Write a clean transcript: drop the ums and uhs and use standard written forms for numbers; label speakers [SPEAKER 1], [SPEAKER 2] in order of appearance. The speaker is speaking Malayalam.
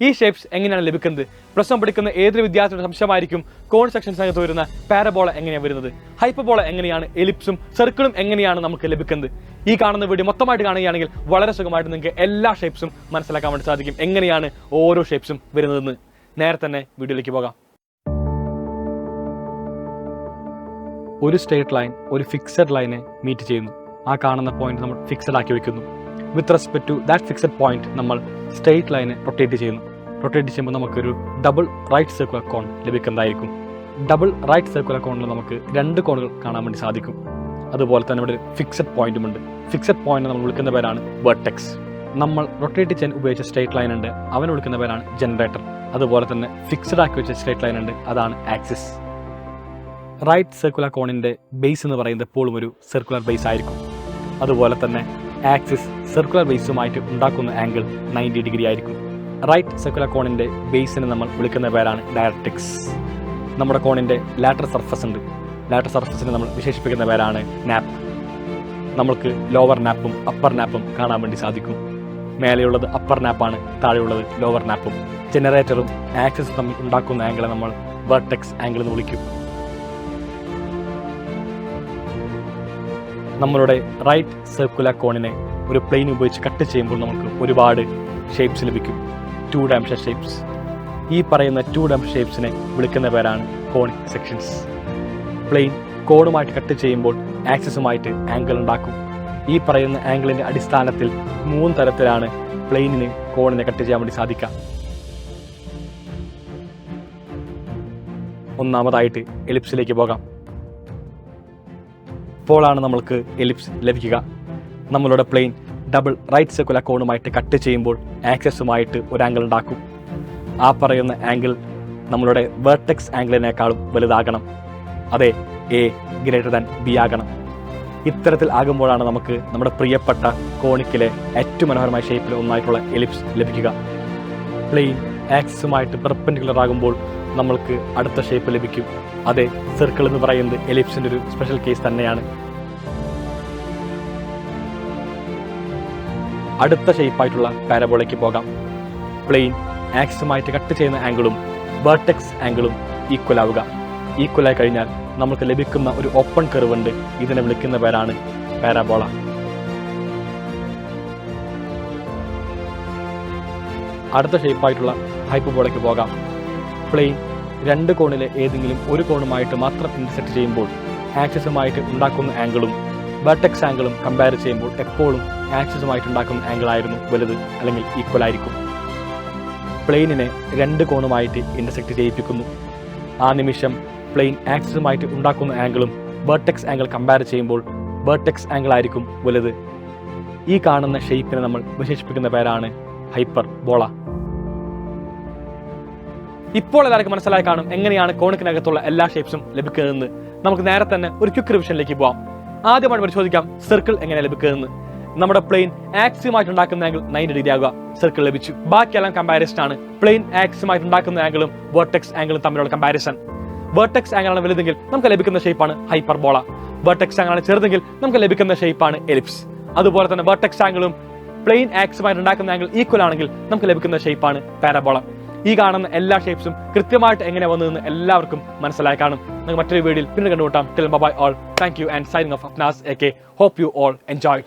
[SPEAKER 1] ഈ ഷേപ്സ് എങ്ങനെയാണ് ലഭിക്കുന്നത്? പ്രശ്നം പഠിക്കുന്ന ഏതൊരു വിദ്യാർത്ഥിയുടെ സംശയമായിരിക്കും കോൺ സെക്ഷൻ അകത്ത് വരുന്ന പാരബോള എങ്ങനെയാണ് വരുന്നത്, ഹൈപ്പർബോള എങ്ങനെയാണ്, എലിപ്സും സർക്കിളും എങ്ങനെയാണ് നമുക്ക് ലഭിക്കുന്നത്. ഈ കാണുന്ന വീഡിയോ മൊത്തമായിട്ട് കാണുകയാണെങ്കിൽ വളരെ സുഖമായിട്ട് നിങ്ങൾക്ക് എല്ലാ ഷേപ്സും മനസ്സിലാക്കാൻ വേണ്ടി സാധിക്കും, എങ്ങനെയാണ് ഓരോ ഷേപ്സും വരുന്നതെന്ന്. നേരെ തന്നെ വീഡിയോയിലേക്ക് പോകാം. ഒരു സ്ട്രേറ്റ് ലൈൻ ഒരു ഫിക്സഡ് ലൈനെ മീറ്റ് ചെയ്യുന്നു. ആ കാണുന്ന പോയിന്റ് നമ്മൾ ഫിക്സഡ് ആക്കി വെക്കുന്നു. With respect to that fixed point നമ്മൾ സ്ട്രേറ്റ് ലൈനെ റൊട്ടേറ്റ് ചെയ്യുന്നു. റൊട്ടേറ്റ് ചെയ്യുമ്പോൾ നമുക്കൊരു ഡബിൾ റൈറ്റ് സർക്കുലർ കോൺ ലഭിക്കുന്നതായിരിക്കും. ഡബിൾ റൈറ്റ് സർക്കുലർ കോണിൽ നമുക്ക് രണ്ട് കോണുകൾ കാണാൻ വേണ്ടി സാധിക്കും. അതുപോലെ തന്നെ ഇവിടെ ഒരു ഫിക്സഡ് പോയിന്റുമുണ്ട്. ഫിക്സഡ് പോയിന്റ് നമ്മൾ വിളിക്കുന്ന പേരാണ് വെർട്ടെക്സ്. നമ്മൾ റൊട്ടേറ്റ് ചെയ്യാൻ ഉപയോഗിച്ച സ്ട്രേറ്റ് ലൈൻ ഉണ്ട്, അവനെ വിളിക്കുന്ന പേരാണ് ജനറേറ്റർ. അതുപോലെ തന്നെ ഫിക്സഡ് ആക്കി വെച്ച സ്ട്രേറ്റ് ലൈൻ ഉണ്ട്, അതാണ് ആക്സിസ്. റൈറ്റ് സർക്കുലർ കോണിൻ്റെ ബേസ് എന്ന് പറയുന്നത് എപ്പോഴും ഒരു സർക്കുലർ ബേസ് ആയിരിക്കും. അതുപോലെ തന്നെ ആക്സിസ് സർക്കുലർ ബേസുമായിട്ട് ഉണ്ടാക്കുന്ന ആംഗിൾ 90 ഡിഗ്രി ആയിരിക്കും. റൈറ്റ് സർക്കുലർ കോണിൻ്റെ ബേസിനെ നമ്മൾ വിളിക്കുന്ന പേരാണ് ഡയറക്ട്രിക്സ്. നമ്മുടെ കോണിൻ്റെ ലാറ്റർ സർഫസ് ഉണ്ട്. ലാറ്റർ സർഫസിനെ നമ്മൾ വിശേഷിപ്പിക്കുന്ന പേരാണ് നാപ്പ്. നമ്മൾക്ക് ലോവർ നാപ്പും അപ്പർ നാപ്പും കാണാൻ വേണ്ടി സാധിക്കും. മേലെയുള്ളത് അപ്പർ നാപ്പാണ്, താഴെയുള്ളത് ലോവർ നാപ്പും. ജനറേറ്ററും ആക്സിസും തമ്മിൽ ഉണ്ടാക്കുന്ന ആംഗിളെ നമ്മൾ വെർട്ടെക്സ് ആംഗിൾ എന്ന് വിളിക്കും. നമ്മളുടെ റൈറ്റ് സർക്കുലർ കോണിനെ ഒരു പ്ലെയിൻ ഉപയോഗിച്ച് കട്ട് ചെയ്യുമ്പോൾ നമുക്ക് ഒരുപാട് ഷേപ്സ് ലഭിക്കും, 2 ഡയമെൻഷൻ ഷേപ്സ്. ഈ പറയുന്ന 2 ഡയമെൻഷൻ ഷേപ്സിനെ വിളിക്കുന്ന പേരാണ് കോണിക് സെക്ഷൻസ്. പ്ലെയിൻ കോണുമായിട്ട് കട്ട് ചെയ്യുമ്പോൾ ആക്സിസുമായിട്ട് ആംഗിൾ ഉണ്ടാക്കും. ഈ പറയുന്ന ആംഗിളിൻ്റെ അടിസ്ഥാനത്തിൽ 3 തരത്തിലാണ് പ്ലെയിനിന് കോണിനെ കട്ട് ചെയ്യാൻ വേണ്ടി സാധിക്കുക. ഒന്നാമതായിട്ട് എലിപ്സിലേക്ക് പോകാം. ഇപ്പോഴാണ് നമ്മൾക്ക് എലിപ്സ് ലഭിക്കുക. നമ്മളുടെ പ്ലെയിൻ ഡബിൾ റൈറ്റ് സർക്കുലർ കോണുമായിട്ട് കട്ട് ചെയ്യുമ്പോൾ ആക്സിസുമായിട്ട് ഒരു ആംഗിൾ ഉണ്ടാക്കും. ആ പറയുന്ന ആംഗിൾ നമ്മളുടെ വെർട്ടെക്സ് ആംഗിളിനേക്കാളും വലുതാകണം. അതെ, എ ഗ്രേറ്റർ ദാൻ ബി ആകണം. ഇത്തരത്തിൽ ആകുമ്പോഴാണ് നമുക്ക് നമ്മുടെ പ്രിയപ്പെട്ട കോണിക്കിലെ ഏറ്റവും മനോഹരമായ ഷേപ്പിൽ ഒന്നായിട്ടുള്ള എലിപ്സ് ലഭിക്കുക. പ്ലെയിൻ ആക്സിസുമായിട്ട് പെർപെൻഡിക്കുലർ ആകുമ്പോൾ നമ്മൾക്ക് അടുത്ത ഷേപ്പ് ലഭിക്കും. അതെ, സർക്കിൾ എന്ന് പറയുന്നത് എലിപ്സിൻ്റെ ഒരു സ്പെഷ്യൽ കേസ് തന്നെയാണ്. അടുത്ത ഷേപ്പായിട്ടുള്ള പാരബോളയ്ക്ക് പോകാം. പ്ലെയിൻ ആക്സിസുമായിട്ട് കട്ട് ചെയ്യുന്ന ആംഗിളും വെർട്ടെക്സ് ആംഗിളും ഈക്വൽ ആവുക. ഈക്വലായി കഴിഞ്ഞാൽ നമുക്ക് ലഭിക്കുന്ന ഒരു ഓപ്പൺ കർവ് ഉണ്ട്. ഇതിനെ വിളിക്കുന്ന പേരാണ് പാരബോള. അടുത്ത ഷേപ്പായിട്ടുള്ള ഹൈപ്പർബോളയ്ക്ക് പോകാം. പ്ലെയിൻ 2 കോണിലെ ഏതെങ്കിലും ഒരു കോണുമായിട്ട് മാത്രം ഇന്റർസെക്ട് ചെയ്യുമ്പോൾ ആക്സിസുമായിട്ട് ഉണ്ടാക്കുന്ന ആംഗിളും വെർട്ടെക്സ് ആംഗിളും കമ്പയർ ചെയ്യുമ്പോൾ എപ്പോഴും ആക്സിസുമായിട്ട് ഉണ്ടാക്കുന്ന ആംഗിൾ ആയിരുന്നു വലുത്, അല്ലെങ്കിൽ ഈക്വൽ ആയിരിക്കും. പ്ലെയിനിനെ 2 കോണുമായിട്ട് ഇന്റർസെക്ട് ചെയ്യിപ്പിക്കുന്നു. ആ നിമിഷം പ്ലെയിൻ ആക്സിസുമായിട്ട് ഉണ്ടാക്കുന്ന ആംഗിളും വെർട്ടെക്സ് ആംഗിൾ കമ്പയർ ചെയ്യുമ്പോൾ വെർട്ടെക്സ് ആംഗിൾ ആയിരിക്കും വലുത്. ഈ കാണുന്ന ഷേപ്പിനെ നമ്മൾ വിശേഷിപ്പിക്കുന്ന പേരാണ് ഹൈപ്പർബോള. ഇപ്പോൾ എല്ലാവർക്കും മനസ്സിലായി കാണും എങ്ങനെയാണ് കോണിക്കിനകത്തുള്ള എല്ലാ ഷേപ്സും ലഭിക്കുന്നതെന്ന്. നമുക്ക് നേരെ തന്നെ ഒരു ക്വിക്ക് റിവിഷനിലേക്ക് പോകാം. ആദ്യമായി പരിശോധിക്കാം സർക്കിൾ എങ്ങനെ ലഭിക്കുന്നതെന്ന്. നമ്മുടെ പ്ലെയിൻ ആക്സിസുമായിട്ട് ഉണ്ടാക്കുന്ന ആംഗിൾ 90 ഡിഗ്രി ആകുക, സർക്കിൾ ലഭിച്ചു. ബാക്കിയെല്ലാം കമ്പാരിസൺ ആണ്. പ്ലെയിൻ ആക്സിസുമായിട്ട് ഉണ്ടാക്കുന്ന ആംഗിളും വെർട്ടെക്സ് ആംഗിളും തമ്മിലുള്ള കമ്പാരിസൺ. വെർട്ടെക്സ് ആംഗിൾ ആണ് വലുതെങ്കിൽ നമുക്ക് ലഭിക്കുന്ന ഷേപ്പാണ് ഹൈപ്പർബോള. വെർട്ടെക്സ് ആംഗിൾ ആണ് ചെറുതെങ്കിൽ നമുക്ക് ലഭിക്കുന്ന ഷേപ്പാണ് എലിപ്സ്. അതുപോലെ തന്നെ വെർട്ടെക്സ് ആംഗിളും പ്ലെയിൻ ആക്സിസുമായിട്ട് ഉണ്ടാക്കുന്ന ആംഗിൾ ഈക്വൽ ആണെങ്കിൽ നമുക്ക് ലഭിക്കുന്ന ഷേപ്പാണ് പാരബോള. ഈ കാണുന്ന എല്ലാ ഷേപ്സും കൃത്യമായിട്ട് എങ്ങനെ വന്നതെന്ന് എല്ലാവർക്കും മനസ്സിലായി കാണും. നമുക്ക് മറ്റൊരു വീഡിയോയിൽ പിന്നീട് കണ്ടുമുട്ടാം. Till bye all. Thank you and signing off Afnas AK. Hope you all enjoyed.